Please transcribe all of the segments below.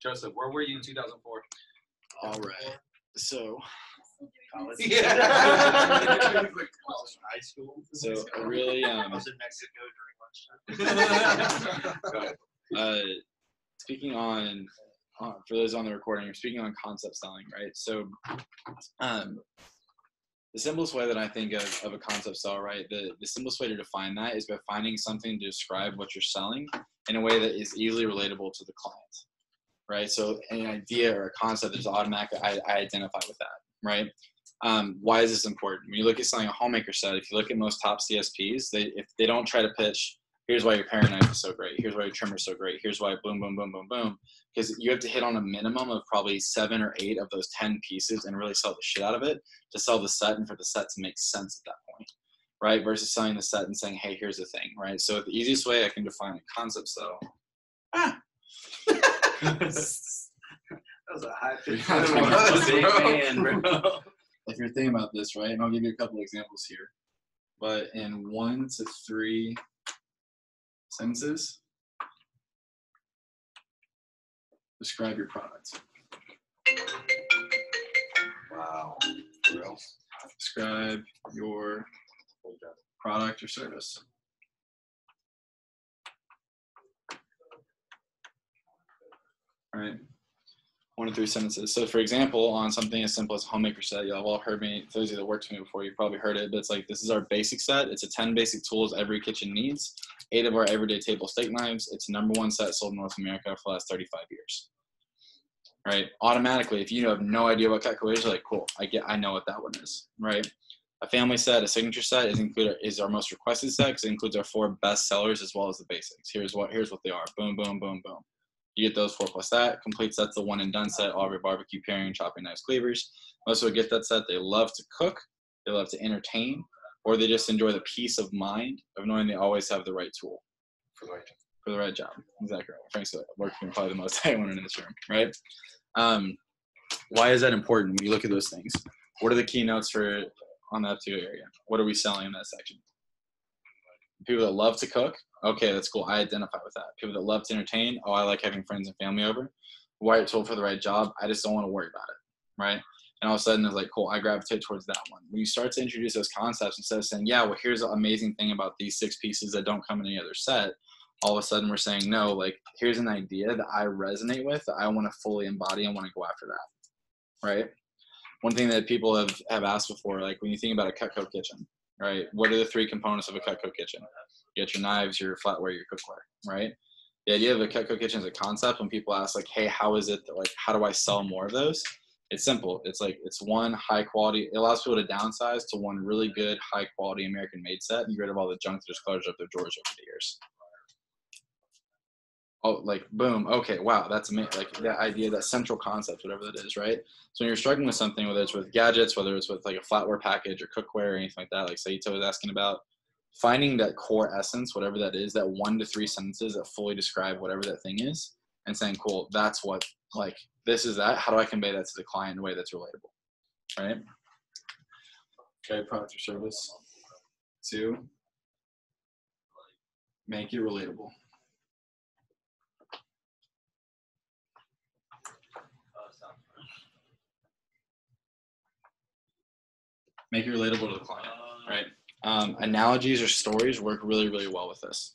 Joseph, where were you in 2004? All right. So, College. Yeah. High school. So I really I was in Mexico during lunchtime. speaking on for those on the recording, you're speaking on concept selling, right? So, the simplest way that I think of a concept sell, right? The simplest way to define that is by finding something to describe what you're selling in a way that is easily relatable to the client, right? So an idea or a concept is automatic. I identify with that, right? Why is this important? When you look at selling a homemaker set, if you look at most top CSPs, if they don't try to pitch, here's why your paring knife is so great, here's why your trimmer is so great, here's why boom, boom, boom, boom, boom, because you have to hit on a minimum of probably 7 or 8 of those 10 pieces and really sell the shit out of it to sell the set and for the set to make sense at that point, right? Versus selling the set and saying, hey, here's the thing, right? So the easiest way I can define a concept sell. That was a high-pitched man, bro. If you're thinking about this, right, and I'll give you a couple examples here, but in 1 to 3 sentences, describe your product. Wow. Real. Describe your product or service. All right. 1 to 3 sentences. So for example, on something as simple as a homemaker set, y'all have all heard me, those of you that worked with me before, you've probably heard it, but it's like, this is our basic set. It's a 10 basic tools every kitchen needs, 8 of our everyday table steak knives. It's #1 set sold in North America for the last 35 years. Right? Automatically, if you have no idea what Cutco is, you're like, cool, I know what that one is, right? A family set, a signature set is our most requested set because it includes our 4 best sellers as well as the basics. Here's what they are. Boom, boom, boom, boom. You get those 4 plus that. Complete set's the one and done set, all of your barbecue, paring, chopping knives, cleavers. Most will get that set. They love to cook, they love to entertain, or they just enjoy the peace of mind of knowing they always have the right tool for the right job. Exactly right. Frankly, working probably the most anyone in this room, right? Why is that important when you look at those things? What are the keynotes on that particular area? What are we selling in that section? People that love to cook, okay, that's cool. I identify with that. People that love to entertain, oh, I like having friends and family over. Right tool for the right job, I just don't want to worry about it, right? And all of a sudden, it's like, cool, I gravitate towards that one. When you start to introduce those concepts, instead of saying, yeah, well, here's the amazing thing about these 6 pieces that don't come in any other set, all of a sudden we're saying, no, like, here's an idea that I resonate with, that I want to fully embody and want to go after that, right? One thing that people have asked before, like when you think about a Cutco kitchen, right? What are the 3 components of a Cutco kitchen? You get your knives, your flatware, your cookware, right? The idea of a Cutco kitchen is a concept. When people ask like, hey, how is it that, like, how do I sell more of those? It's simple. It's like, it's one high quality. It allows people to downsize to one really good, high quality American made set and get rid of all the junk that just clutters up their drawers over the years. Oh, like, boom. Okay. Wow. That's amazing. Like that idea, that central concept, whatever that is, right? So when you're struggling with something, whether it's with gadgets, whether it's with like a flatware package or cookware or anything like that, like Saito was asking about, finding that core essence, whatever that is, that 1 to 3 sentences that fully describe whatever that thing is and saying, cool, that's what, like, this is that. How do I convey that to the client in a way that's relatable, right? Okay, product or service. 2, make it relatable. Make it relatable to the client, right? Analogies or stories work really, really well with this,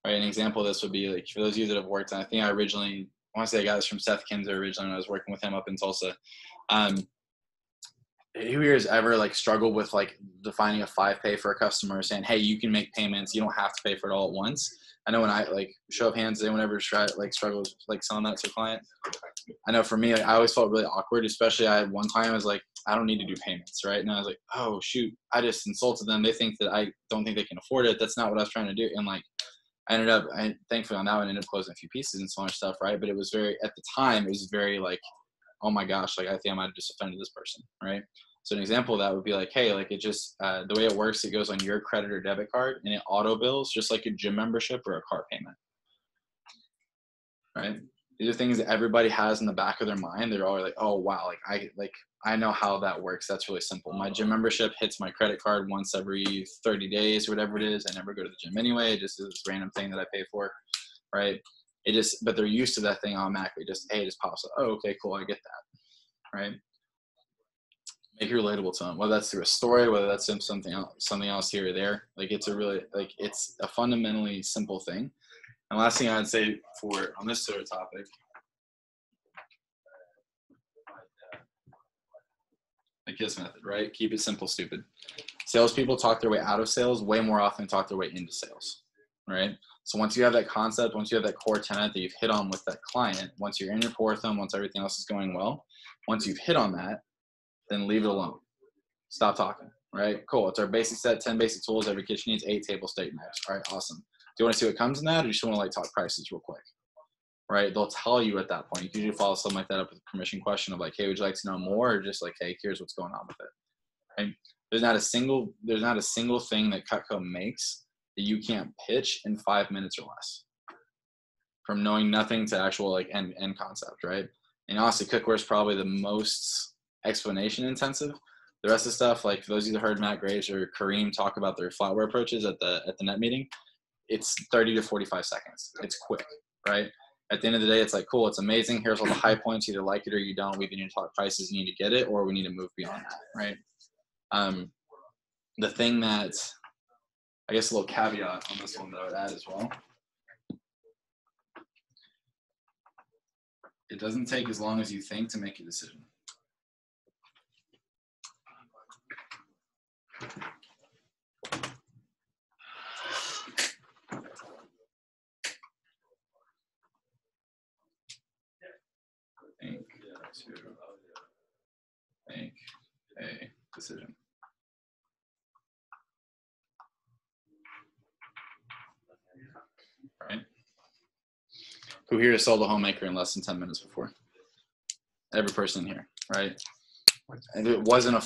right? An example of this would be like, for those of you that have worked, and I think I want to say I got this from Seth Kinzer originally when I was working with him up in Tulsa. Who here has ever like struggled with like defining a 5-pay for a customer, saying, hey, you can make payments, you don't have to pay for it all at once? I know when I like show of hands, anyone ever struggles like selling that to a client? I know for me, like, I always felt really awkward, especially I had one client, I was like, I don't need to do payments, right? And I was like, oh shoot, I just insulted them. They think that I don't think they can afford it. That's not what I was trying to do. And like, thankfully on that one, I ended up closing a few pieces and so much stuff, right? But it was at the time, it was very like, oh my gosh, like I think I might have just offended this person, right? So an example of that would be like, hey, like it just, the way it works, it goes on your credit or debit card and it auto bills just like a gym membership or a car payment, right? These are things that everybody has in the back of their mind. They're all like, oh wow, I know how that works. That's really simple. My gym membership hits my credit card once every 30 days or whatever it is. I never go to the gym anyway. It just is this random thing that I pay for, right? but they're used to that thing automatically. Just, hey, it just pops up. Oh, okay, cool. I get that. Right. Make it relatable to them, whether that's through a story, whether that's something else here or there. Like it's a fundamentally simple thing. And last thing I'd say on this sort of topic, the KISS method, right? Keep it simple, stupid. Salespeople talk their way out of sales way more often than talk their way into sales, right? So once you have that concept, once you have that core tenet that you've hit on with that client, once you're in rapport with them, once everything else is going well, once you've hit on that, then leave it alone. Stop talking, right? Cool. It's our basic set, 10 basic tools. Every kitchen needs 8 table stake knives. All right, awesome. Do you want to see what comes in that, or do you just want to like talk prices real quick? Right? They'll tell you at that point. You can usually follow something like that up with a permission question of like, hey, would you like to know more? Or just like, hey, here's what's going on with it. Right? There's not a single thing that Cutco makes that you can't pitch in 5 minutes or less. From knowing nothing to actual like end concept, right? And honestly, cookware is probably the most explanation intensive. The rest of the stuff, like for those of you that heard Matt Graves or Kareem talk about their flatware approaches at the net meeting, it's 30 to 45 seconds. It's quick, right? At the end of the day, it's like, cool, it's amazing. Here's all the high points. You either like it or you don't. We either need to talk prices, you need to get it, or we need to move beyond that, right? The thing that, I guess a little caveat on this one that I would add as well. It doesn't take as long as you think to make a decision. Make a decision. Right? Who here has sold a homemaker in less than 10 minutes before? Every person here, right? And it wasn't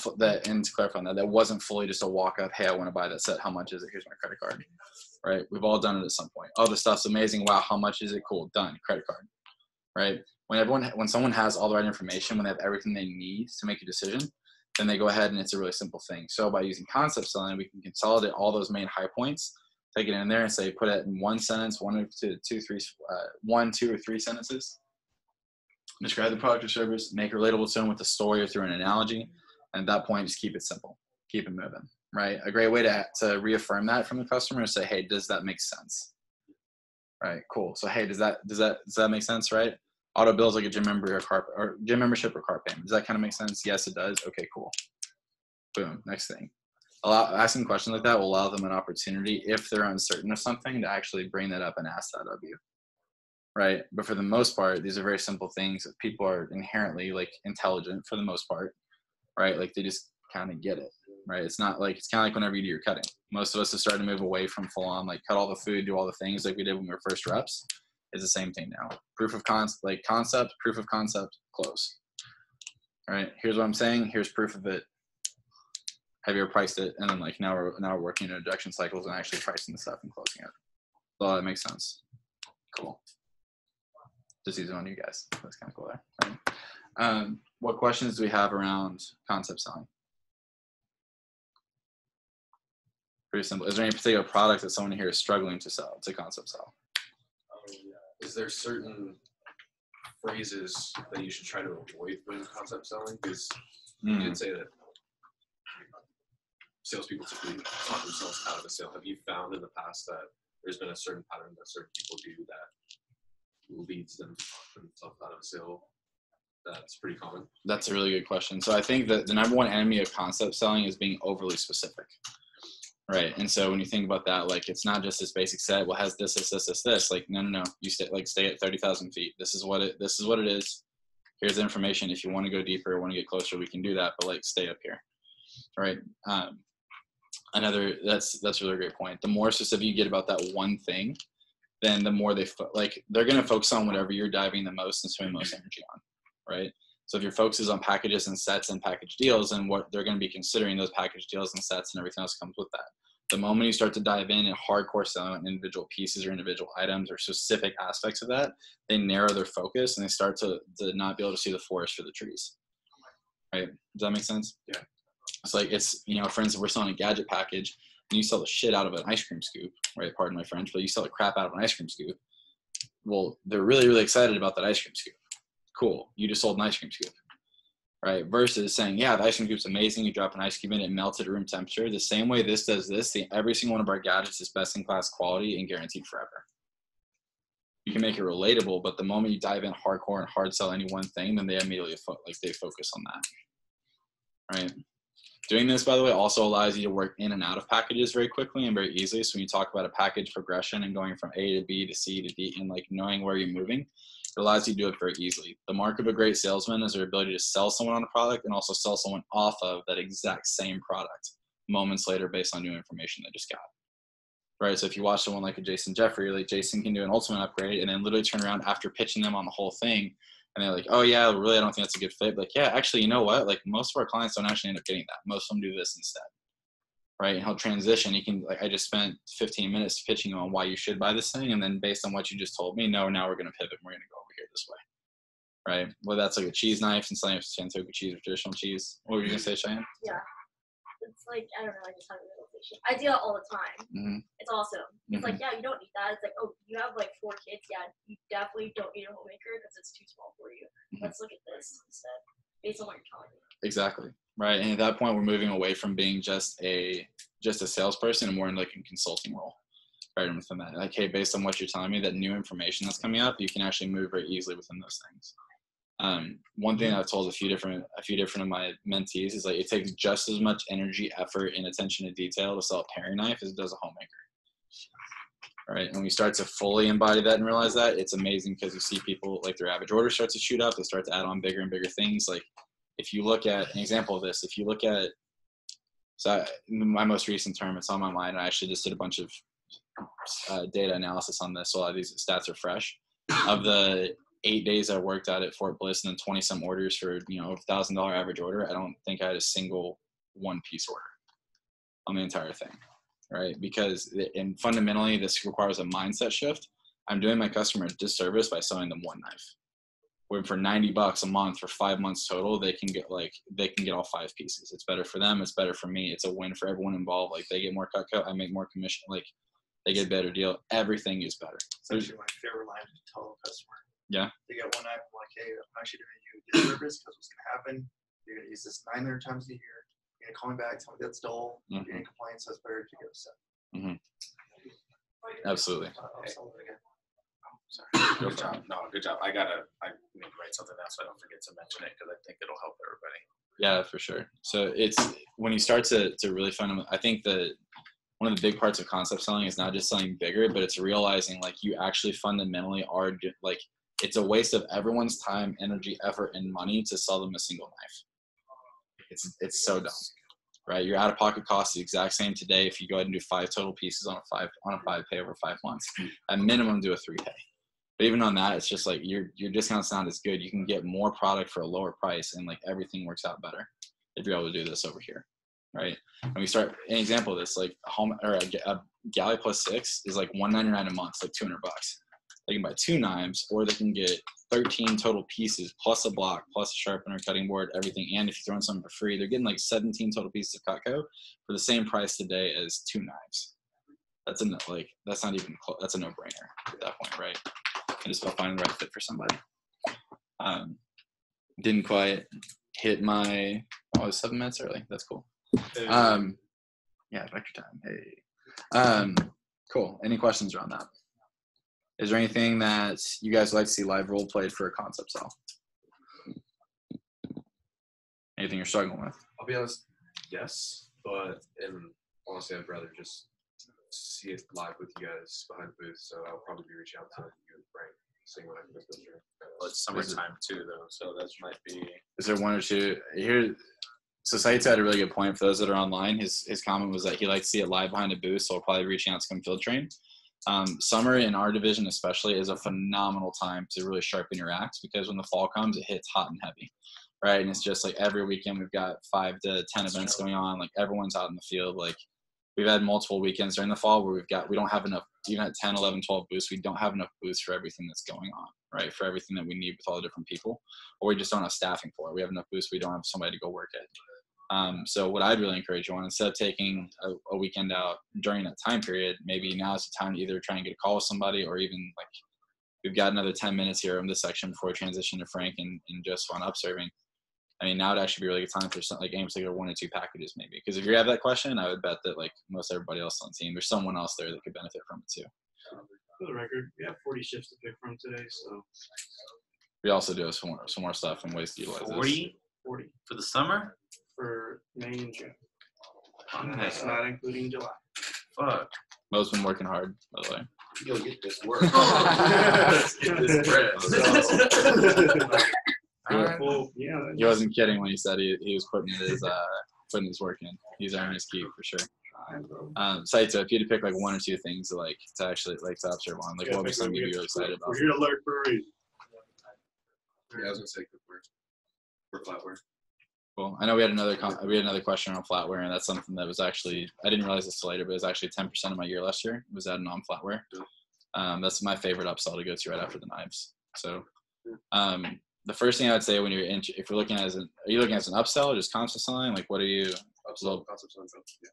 and to clarify on that wasn't fully just a walk up, hey, I want to buy that set. How much is it? Here's my credit card. Right? We've all done it at some point. Oh, this stuff's amazing. Wow, how much is it? Cool, done. Credit card. Right? When someone has all the right information, when they have everything they need to make a decision, then they go ahead and it's a really simple thing. So by using concept selling, we can consolidate all those main high points, take it in there and say, put it in one sentence, one, two, or three sentences. Describe the product or service, make it relatable to them with a story or through an analogy. And at that point, just keep it simple. Keep it moving, right? A great way to reaffirm that from the customer is say, hey, does that make sense? Right, cool. So, hey, does that make sense, right? Auto bills like a gym membership or car payment. Does that kind of make sense? Yes, it does. Okay, cool. Boom. Next thing. Asking questions like that will allow them an opportunity, if they're uncertain of something, to actually bring that up and ask that of you. Right. But for the most part, these are very simple things that people are inherently like intelligent for the most part. Right. Like they just kind of get it. Right. It's not like, it's kind of like whenever you do your cutting. Most of us have started to move away from full on, like cut all the food, do all the things like we did when we were first reps. It's the same thing now. Concept, proof of concept, close. All right. Here's what I'm saying. Here's proof of it. Have you ever priced it? And then like now we're working in injection cycles and actually pricing the stuff and closing it. So that makes sense. Cool. Just using on you guys. That's kind of cool there. Right. What questions do we have around concept selling? Pretty simple. Is there any particular product that someone here is struggling to concept sell? Is there certain phrases that you should try to avoid when concept selling? Because you did say that salespeople typically talk themselves out of a sale. Have you found in the past that there's been a certain pattern that certain people do that leads them to talk themselves out of a sale? That's pretty common. That's a really good question. So I think that the number one enemy of concept selling is being overly specific. Right. And so when you think about that, like, it's not just this basic set, well, has this, like, no. You stay at 30,000 feet. This is what it is. Here's the information. If you want to go deeper, want to get closer, we can do that, but like, stay up here. Right. That's a really great point. The more specific you get about that one thing, then the more they're going to focus on whatever you're diving the most and spending most energy on. Right. So if your focus is on packages and sets and package deals, and what they're going to be considering those package deals and sets and everything else comes with that. The moment you start to dive in and hardcore selling on individual pieces or individual items or specific aspects of that, they narrow their focus and they start to not be able to see the forest for the trees. Right? Does that make sense? Yeah. It's like, for instance, we're selling a gadget package and you sell the shit out of an ice cream scoop, right? Pardon my French, but you sell the crap out of an ice cream scoop. well, they're really, really excited about that ice cream scoop. Cool. You just sold an ice cream scoop, right? Versus saying, yeah, the ice cream scoop's amazing. You drop an ice cube in, it melts at room temperature. The same way this does this, every single one of our gadgets is best in class quality and guaranteed forever. You can make it relatable, but the moment you dive in hardcore and hard sell any one thing, then they immediately they focus on that, right? Doing this, by the way, also allows you to work in and out of packages very quickly and very easily. So when you talk about a package progression and going from A to B to C to D and like knowing where you're moving, it allows you to do it very easily. The mark of a great salesman is their ability to sell someone on a product and also sell someone off of that exact same product moments later based on new information they just got. Right, so if you watch someone like a Jason Jeffrey, like Jason can do an ultimate upgrade and then literally turn around after pitching them on the whole thing, and they're like, oh yeah, really, I don't think that's a good fit. Like, yeah, actually, you know what? Like most of our clients don't actually end up getting that. Most of them do this instead, right? And he'll transition. He can, like, I just spent 15 minutes pitching you on why you should buy this thing, and then based on what you just told me, no, now we're going to pivot. We're going to go over here this way, right? Well, that's like a cheese knife and something with Chantoku cheese or traditional cheese. What were you going to say, Cheyenne? Yeah. It's like, I don't know, I just have a realization. I do that all the time. Mm-hmm. It's awesome. It's like, yeah, you don't need that. It's like, oh, you have like 4 kids. Yeah, you definitely don't need a homemaker because it's too small for you. Let's look at this instead, based on what you're telling me. Exactly. Right. And at that point, we're moving away from being just a salesperson and more in like a consulting role. Right. And within that, like, hey, based on what you're telling me, that new information that's coming up, you can actually move very easily within those things. One thing I've told a few different of my mentees is like it takes just as much energy, effort, and attention to detail to sell a paring knife as it does a homemaker. All right, and when you start to fully embody that and realize that, it's amazing because you see people like their average order starts to shoot up. They start to add on bigger and bigger things. Like if you look at an example of this, if you look at my most recent term, it's on my mind. I actually just did a bunch of data analysis on this, so a lot of these stats are fresh. Of the 8 days I worked out at Fort Bliss and then 20 some orders for, over $1,000 average order, I don't think I had a single one-piece order on the entire thing, right? Because and fundamentally this requires a mindset shift. I'm doing my customer a disservice by selling them one knife. Where for $90 a month for 5 months total, they can get all 5 pieces. It's better for them. It's better for me. It's a win for everyone involved. Like they get more Cutco, I make more commission. Like they get a better deal. Everything is better. It's actually my favorite line to tell a customer. Yeah. They get one knife, I'm like, hey, I'm actually doing you a disservice because what's going to happen, you're going to use this 900 times a year. You're going to call me back, tell me that's dull. You're going to complain, so it's better to get a set. Absolutely. Sorry. Good job. No, good job. I need to write something down so I don't forget to mention it because I think it'll help everybody. Yeah, for sure. So it's when you start to really I think that one of the big parts of concept selling is not just selling bigger, but it's realizing like you actually fundamentally are like, it's a waste of everyone's time, energy, effort, and money to sell them a single knife. It's so dumb, right? Your out-of-pocket cost is the exact same today if you go ahead and do 5 total pieces on a 5 pay over 5 months. At minimum, do a 3 pay. But even on that, it's just like your discount's not as good. You can get more product for a lower price, and like everything works out better if you're able to do this over here, right? And we start an example of this, like a galley plus 6 is like $199 a month, like $200. They can buy 2 knives, or they can get 13 total pieces plus a block, plus a sharpener, cutting board, everything. And if you throw in something for free, they're getting like 17 total pieces of Cutco for the same price today as 2 knives. That's not even close. That's a no-brainer at that point, right? And just about finding the right fit for somebody. Didn't quite hit my, I was 7 minutes early. That's cool. Yeah, vector time. Hey. Cool. Any questions around that? Is there anything that you guys would like to see live role played for a concept sell? Anything you're struggling with? I'll be honest, yes, but honestly, I'd rather just see it live with you guys behind the booth. So I'll probably be reaching out to you and Frank, seeing what I can do. Well, it's summertime too, though, so that might be. Is there one or two here? So Sait's had a really good point for those that are online. His comment was that he likes to see it live behind a booth, so I'll probably be reaching out to come field train. Summer in our division especially is a phenomenal time to really sharpen your axe, because when the fall comes, it hits hot and heavy, right? And it's just like every weekend we've got 5 to 10 events going on. Like everyone's out in the field. Like we've had multiple weekends during the fall where we don't have enough, even at 10, 11, 12 booths, we don't have enough booths for everything that's going on, right? For everything that we need with all the different people, or we just don't have staffing for it. We have enough booths, we don't have somebody to go work it. So what I'd really encourage you on, instead of taking a weekend out during that time period, maybe now is the time to either try and get a call with somebody, or even like we've got another 10 minutes here in this section before we transition to Frank and just on upserving. I mean, now would actually be a really good time for something like aim particular 1 or 2 packages maybe. Because if you have that question, I would bet that like most everybody else on the team, there's someone else there that could benefit from it too. For the record, we have 40 shifts to pick from today, so We also do have some more stuff and ways to utilize this. 40 for the summer. for May and June. Okay. And that's not including July. Fuck. Mo's been working hard, by the way. Go get this work. Let's get this bread. Well, yeah. He wasn't kidding when he said he was putting his work in. He's earning his keep for sure. Saito, if you had to pick like 1 or 2 things to actually to observe on, like what would be something you'd be really excited about? We're here to learn for a reason. Yeah, I was gonna say cookware or flatware. Cool. I know we had another question on flatware, and that's something that was actually, I didn't realize this till later, but it was actually 10% of my year last year was adding on flatware. That's my favorite upsell to go to right after the knives. So the first thing I would say when you're if you're looking at are you looking at an upsell or just concept selling? Like what are you? Upsell, concept selling, yeah.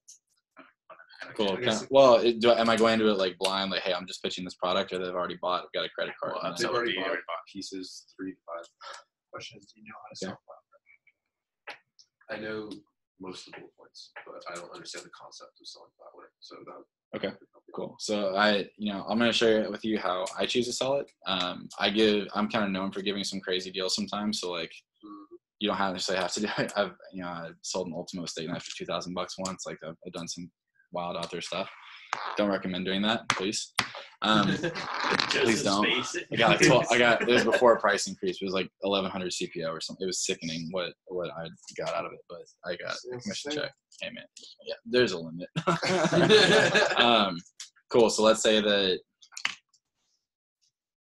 Cool. Well, am I going into it like blind? Like, hey, I'm just pitching this product, or they've already bought. I've got a credit card. Well, they've already bought pieces 3 to 5. Question is, do you know how to sell flatware? I know most of the bullet points, but I don't understand the concept of selling flatware. So that. Okay. Cool. So I'm going to share with you how I choose to sell it. I'm kind of known for giving some crazy deals sometimes. So like, you don't necessarily have to do it. I've sold an Ultimo steak knife for $2,000 once. Like I've done some wild out there stuff. Don't recommend doing that, please. Please don't. It was before a price increase. It was like 1,100 CPO or something. It was sickening what I got out of it, but I got a commission check. Hey man, yeah, there's a limit. Cool. So let's say that.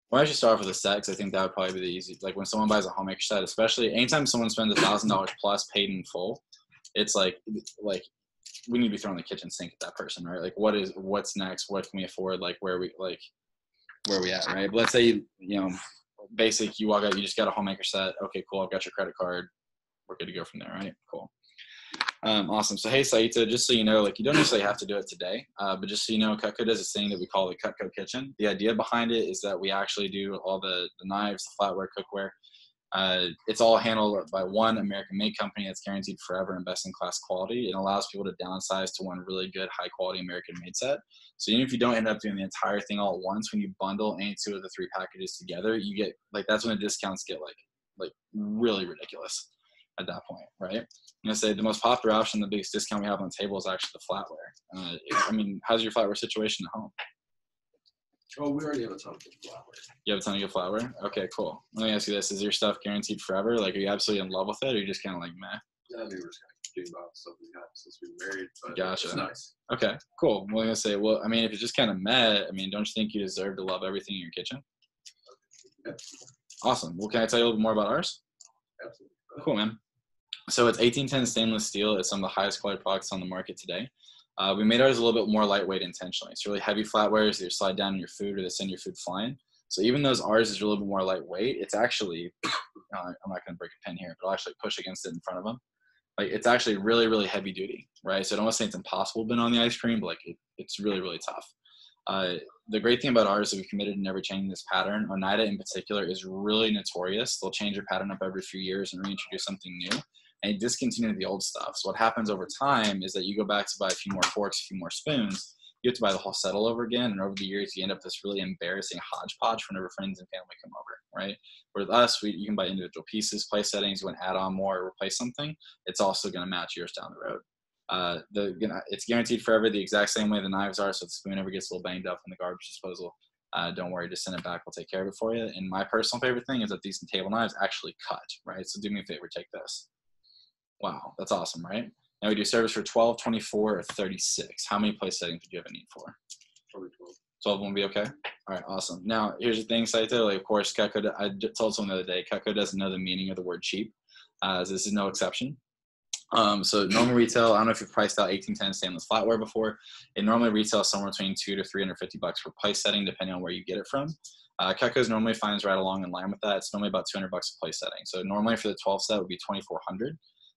Why don't you start off with a set? Because I think that would probably be the easy. Like when someone buys a homemaker set, especially anytime someone spends $1,000 plus paid in full, it's like we need to be throwing the kitchen sink at that person, right? Like what's next? What can we afford? Like where we at, right? But let's say basic. You walk out, you just got a homemaker set. Okay, cool. I've got your credit card. We're good to go from there, right? Cool. Awesome. So hey, Saito, just so you know, like you don't necessarily have to do it today, but just so you know, Cutco does this thing that we call the Cutco kitchen. The idea behind it is that we actually do all the knives, the flatware, cookware. It's all handled by one American-made company that's guaranteed forever and best-in-class quality. It allows people to downsize to one really good, high-quality American-made set. So even if you don't end up doing the entire thing all at once, when you bundle any 2 of the 3 packages together, you get that's when the discounts get like really ridiculous at that point, right? I'm gonna say the most popular option, the biggest discount we have on the table is actually the flatware. I mean, how's your flatware situation at home? Oh, we already have a ton of good flatware. You have a ton of good flatware? Okay, cool. Let me ask you this. Is your stuff guaranteed forever? Like, are you absolutely in love with it, or are you just kind of like, meh? Yeah, we were just kind of getting about stuff we got since we were married, but Gotcha. it's nice. Okay, cool. Well, I'm going to say, I mean, if it's just kind of meh, I mean, don't you think you deserve to love everything in your kitchen? Yeah. Awesome. Well, can I tell you a little bit more about ours? Absolutely. Cool, man. So it's 1810 stainless steel. It's some of the highest quality products on the market today. We made ours a little bit more lightweight intentionally. It's really heavy flatwares. They slide down in your food or they send your food flying. So even though ours is a little bit more lightweight, it's actually, I'm not going to break a pen here, but I'll actually push against it in front of them. Like it's actually really, really heavy duty, right? So I don't want to say it's impossible to bend on the ice cream, but like it's really, really tough. The great thing about ours is we've committed to never changing this pattern. Oneida in particular is really notorious. They'll change their pattern up every few years and reintroduce something new. And discontinue the old stuff. So what happens over time is that you go back to buy a few more forks, a few more spoons. You have to buy the whole set all over again. And over the years, you end up with this really embarrassing hodgepodge whenever friends and family come over, right? With us, you can buy individual pieces, place settings. You want to add on more or replace something. It's also going to match yours down the road. It's guaranteed forever the exact same way the knives are. So if the spoon ever gets a little banged up in the garbage disposal, don't worry, just send it back. We'll take care of it for you. And my personal favorite thing is that these table knives actually cut, right? So do me a favor, take this. Wow, that's awesome, right? Now we do service for 12, 24, or 36. How many place settings would you have a need for? Probably 12. 12 won't be okay? All right, awesome. Now, here's the thing, Saito. Like, of course, Cutco, I told someone the other day, Cutco doesn't know the meaning of the word cheap. This is no exception. So normal retail, I don't know if you've priced out 1810 stainless flatware before. It normally retails somewhere between $200 to $350 for place setting, depending on where you get it from. Cutco's normally finds right along in line with that. It's normally about $200 a place setting. So normally for the 12 set would be $2,400.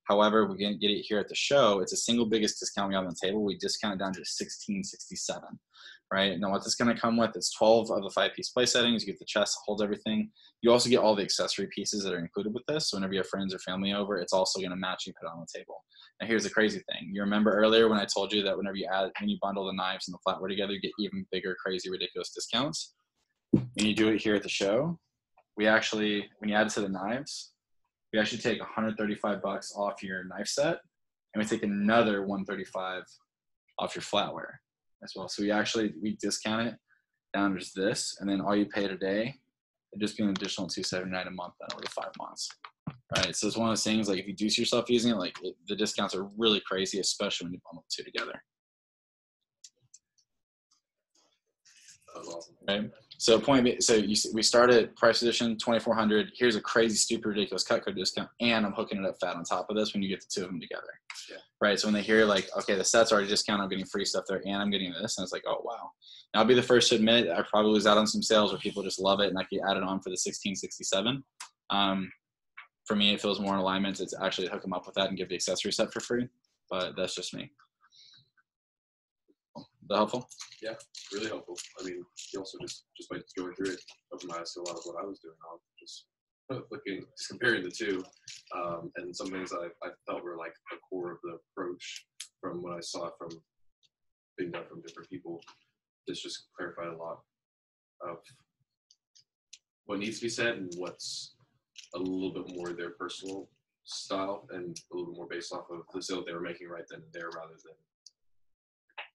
However, we can get it here at the show. It's the single biggest discount we have on the table. We discount it down to $1,667, right? Now what this is going to come with is 12 of the 5-piece play settings. You get the chest, holds everything. You also get all the accessory pieces that are included with this. So whenever you have friends or family over, it's also going to match you put on the table. Now here's the crazy thing. You remember earlier when I told you that when you bundle the knives and the flatware together, you get even bigger, crazy, ridiculous discounts. When you do it here at the show, we actually, when you add it to the knives, we actually take $135 off your knife set, and we take another $135 off your flatware as well. So we discount it down to this, and then all you pay today, it'd just be an additional $279 a month then over the 5 months. Right, so it's one of those things, like if you do see yourself using it, the discounts are really crazy, especially when you bundle the two together. Awesome. Right. So we started price edition $2,400. Here's a crazy, stupid, ridiculous Cutco discount, and I'm hooking it up fat on top of this when you get the two of them together. Yeah. Right. So when they hear like, okay, the set's already discounted, I'm getting free stuff there, and I'm getting this, and it's like, oh wow. Now, I'll be the first to admit I probably lose out on some sales where people just love it, and I can add it on for the $1,667. For me, it feels more in alignment to actually hook them up with that and give the accessory set for free, but that's just me. Is that helpful? Yeah, really helpful. I mean, you also just by going through it, opened my eyes to a lot of what I was doing. I was just comparing the two, and some things I felt were like the core of the approach from what I saw from being done from different people. This just clarified a lot of what needs to be said and what's a little bit more their personal style and a little bit more based off of the sale they were making right then and there rather than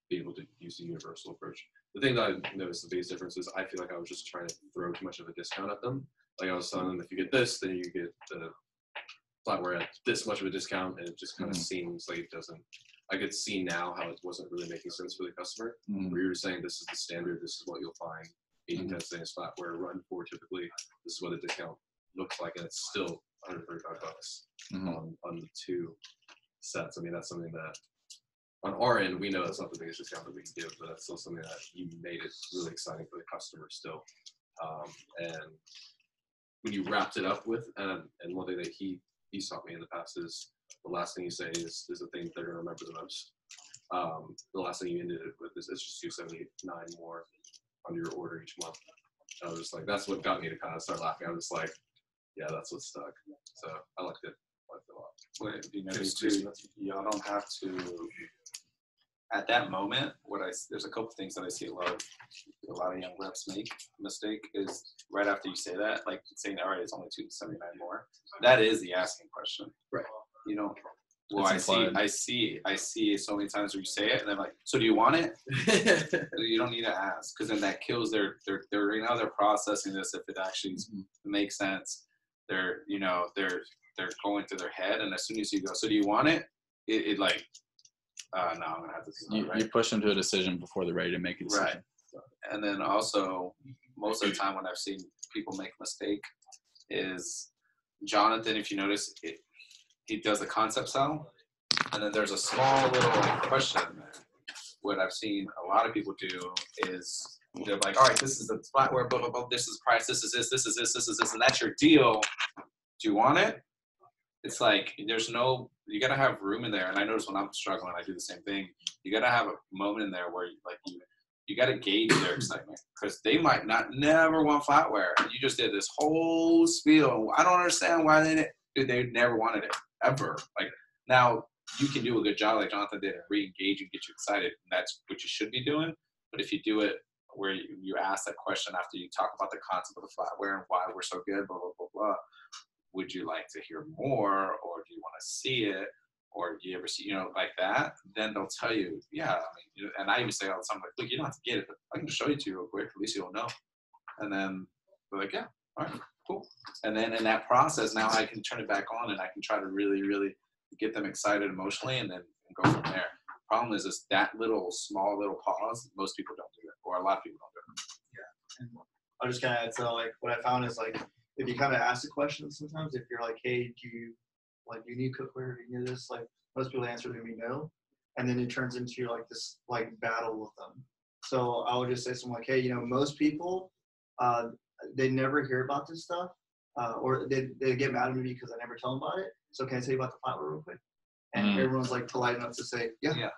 be able to use the universal approach. The thing that I noticed the biggest difference is I feel like I was just trying to throw too much of a discount at them. Like I was telling them, if you get this, then you get the flatware at this much of a discount, and it just kind of seems like it doesn't. I could see now how it wasn't really making sense for the customer. Where you were saying this is the standard, this is what you'll find 18-10 stainless flatware run for typically. This is what a discount looks like, and it's still $135 on the two sets. I mean, that's something that on our end, we know that's not the biggest discount that we can give, but that's still something that you made it really exciting for the customer still. And when you wrapped it up with, and one thing that he taught me in the past is the last thing you say is the thing they're going to remember the most. The last thing you ended it with is it's just $279 more on your order each month. I was just like, that's what got me to kind of start laughing. I was just like, yeah, that's what stuck. So I liked it. I liked it a lot. Well, you know, y'all don't have to. At that moment, there's a couple things that I see a lot of young reps make. Mistake is right after you say that, like saying, all right, it's only $279 more. That is the asking question, right? You know, well, I see so many times where you say it, and I'm like, so do you want it? You don't need to ask, because then that kills their right now they're processing this if it actually makes sense. They're going through their head, and as soon as you go, so do you want it? It like. No, I'm gonna have to. You push them to a decision before they're ready to make a decision. Right. And then also, most of the time when I've seen people make a mistake, is Jonathan. If you notice, he does the concept sell, and then there's a small little question in there. What I've seen a lot of people do is they're like, all right, this is the flatware, blah blah blah. This is price. This is this. This is this. This is this, and that's your deal. Do you want it? It's like you gotta have room in there. And I notice when I'm struggling, I do the same thing. You gotta have a moment in there where you gotta gauge their excitement, because they might never want flatware. And you just did this whole spiel. I don't understand why they never wanted it ever. Like, now you can do a good job like Jonathan did and re-engage and get you excited. And that's what you should be doing. But if you do it where you ask that question after you talk about the concept of the flatware and why we're so good, blah, blah, blah, blah. Would you like to hear more, or do you want to see it, or do you ever see, like that? Then they'll tell you, yeah. I mean, and I even say all the time, like, look, you don't have to get it, but I can just show you to you real quick. At least you'll know. And then they're like, yeah, all right, cool. And then in that process, now I can turn it back on, and I can try to really, really get them excited emotionally, and then go from there. Problem is that small little pause. Most people don't do it, or a lot of people don't do it. Yeah. And I'll just kind of add to, like, what I found is, like, if you kind of ask the question sometimes, if you're like, hey, do you need cookware? Do you need this? Like, most people answer to me no. And then it turns into like this like battle with them. So I would just say something like, hey, most people, they never hear about this stuff, or they get mad at me because I never tell them about it. So can I tell you about the flatware real quick? And everyone's like polite enough to say, yeah.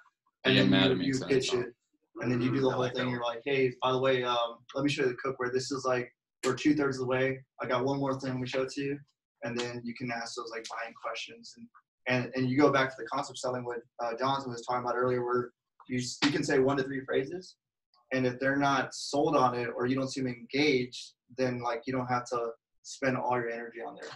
And then you pitch it. And then you do the whole thing. You're like, hey, by the way, let me show you the cookware. This is like, we're 2/3 of the way. I got one more thing we show it to you. And then you can ask those like buying questions. And you go back to the concept selling what Jonathan was talking about earlier, where you can say 1 to 3 phrases. And if they're not sold on it or you don't seem engaged, then like you don't have to spend all your energy on there.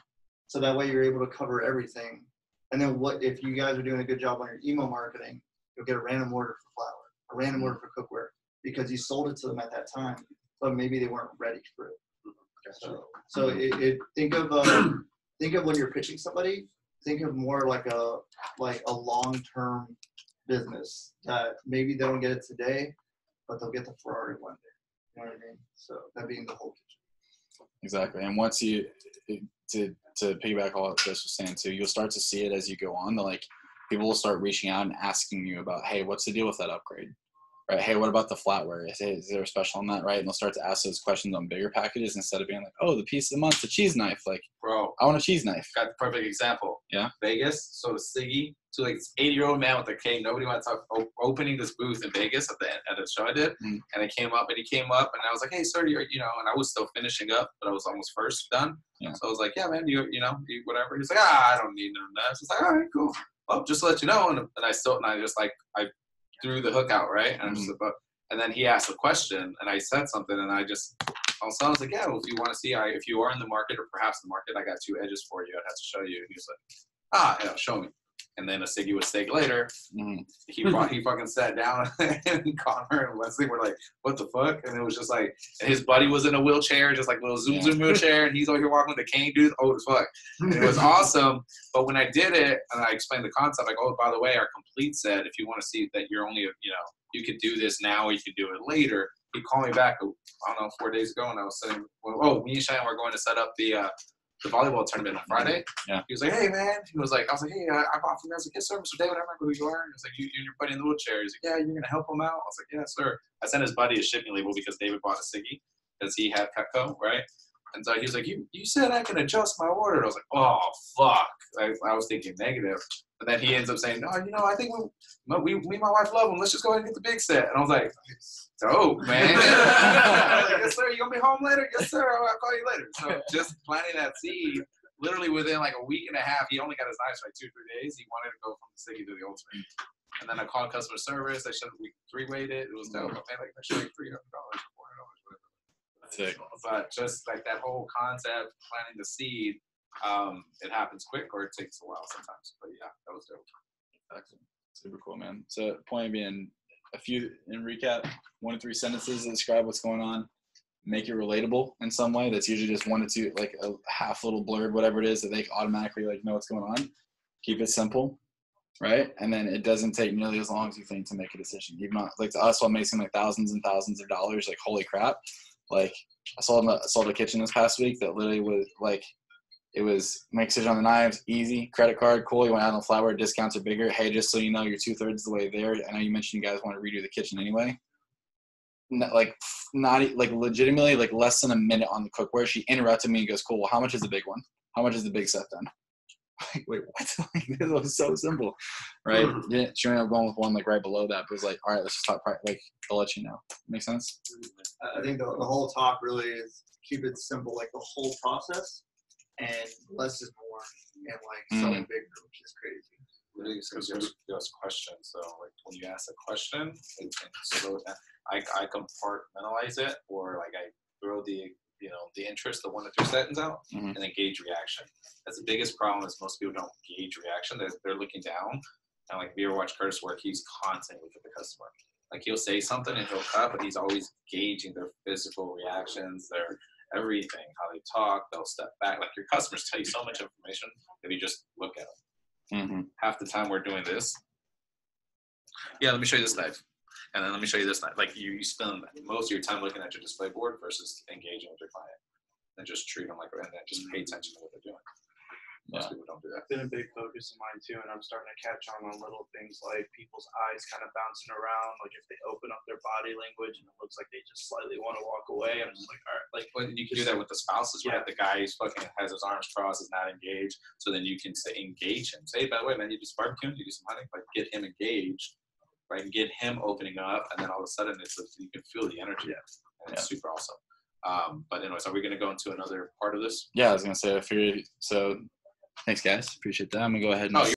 So that way you're able to cover everything. And then what if you guys are doing a good job on your email marketing, you'll get a random order for flour, a random order for cookware, because you sold it to them at that time, but maybe they weren't ready for it. So think of when you're pitching somebody, think of more like a long-term business that maybe they don't get it today, but they'll get the Ferrari one day. You know what I mean? So that being the whole kitchen. Exactly. And once you to piggyback all what Chris was saying too, you'll start to see it as you go on. Like people will start reaching out and asking you about, hey, what's the deal with that upgrade? Right? Hey, what about the flatware? Is there a special on that? Right? And they'll start to ask those questions on bigger packages instead of being like, oh, the piece of the month, the cheese knife. Like, bro, I want a cheese knife. Got the perfect example. Yeah. Vegas. So Siggy, so like this 80-year-old man with a cane. Nobody wants to talk. Opening this booth in Vegas at the show I did, and he came up, and I was like, hey, sir, and I was still finishing up, but I was almost first done. Yeah. So I was like, yeah, man, you whatever. He's like, I don't need none of that. So it's like, all right, cool. Well, just to let you know, and I threw the hook out, right, and I'm just about. And then he asked a question, and I said something, and I was like, yeah, well, if you want to see, if you are in the market or perhaps in the market, I got 2 edges for you. I'd have to show you. And he was like, yeah, show me. And then a Siggy with steak later, he fucking sat down, and Connor and Wesley were like, what the fuck? And it was just like, and his buddy was in a wheelchair, just like a little zoom wheelchair, and he's over here walking with a cane, dude, old as fuck. And it was awesome. But when I did it, and I explained the concept, like, oh, by the way, our complete set, if you want to see that you're only, you could do this now, or you could do it later. He called me back, I don't know, 4 days ago, and I was saying, me and Cheyenne were going to set up the volleyball tournament on Friday. Yeah. He was like, hey, man. I was like, hey, I bought from you guys a gift service. So David, I remember who you are. He was like, you and your buddy in the wheelchair. He's like, yeah, you're going to help him out? I was like, yeah, sir. I sent his buddy a shipping label because David bought a Siggy because he had Cutco, right? And so he was like, you said I can adjust my order. And I was like, oh, fuck. I was thinking negative. And then he ends up saying, no, I think me and my wife love him. Let's just go ahead and get the big set. And I was like, dope, man. I was like, yes, sir. You going to be home later? Yes, sir. I'll call you later. So just planting that seed, literally within like a week and a half, he only got his knives for like 2 or 3 days. He wanted to go from the Siggy to the Ultimate. And then I called customer service. We 3-wayed it. It was dope. I paid like $300, $400, whatever. Sick. But just like that whole concept, planting the seed, it happens quick or it takes a while sometimes. But yeah, that was dope. Excellent. Super cool, man. So point being, in recap, 1 to 3 sentences that describe what's going on. Make it relatable in some way. That's usually just 1 to 2, like a half little blurb, whatever it is, that they automatically like know what's going on. Keep it simple, right? And then it doesn't take nearly as long as you think to make a decision. Even like to us, while making like thousands and thousands of dollars, like holy crap. Like I sold a kitchen this past week that literally was like, it was make a decision on the knives, easy, credit card, cool. You went out on the flour, discounts are bigger. Hey, just so you know, you're 2/3 the way there. I know you mentioned you guys want to redo the kitchen anyway. Not legitimately, like less than a minute on the cookware. She interrupted me and goes, cool, well, how much is the big one? How much is the big set then? Like, wait, what? Like, this was so simple, right? Yeah, she ended up going with one like right below that, but it was like, all right, let's just talk price. Like, I'll let you know. Make sense? I think the whole talk really is keep it simple, like the whole process, and less is more, and like selling bigger, which is crazy. Really, there's questions. So like when you ask a question, I compartmentalize it, or like I throw the interest, the 1 to 3 seconds out, and then gauge reaction. That's the biggest problem is most people don't gauge reaction. They're looking down. And like if you ever watch Curtis work, he's constantly with the customer. Like he'll say something and he'll cut, but he's always gauging their physical reactions, their everything, how they talk, they'll step back. Like your customers tell you so much information if you just look at them. Half the time we're doing this. Yeah, let me show you this knife. And then let me show you this knife. Like you spend most of your time looking at your display board versus engaging with your client. And just treat them like, and then just pay attention to what they're doing. Most people don't do that. It's been a big focus of mine too, and I'm starting to catch on little things like people's eyes kind of bouncing around, like if they open up their body language and it looks like they just slightly want to walk away. I'm just like, all right, like. Well, you can do that with the spouses, right? The guy who's fucking has his arms crossed, is not engaged. So then you can say engage him. Say, by the way, man, you do some barbecuing, you do some hunting, like get him engaged, right? And get him opening up, and then all of a sudden you can feel the energy, and it's super awesome. But anyways, are we going to go into another part of this? Yeah, I was gonna say so. Thanks, guys. Appreciate that. I'm gonna go ahead and.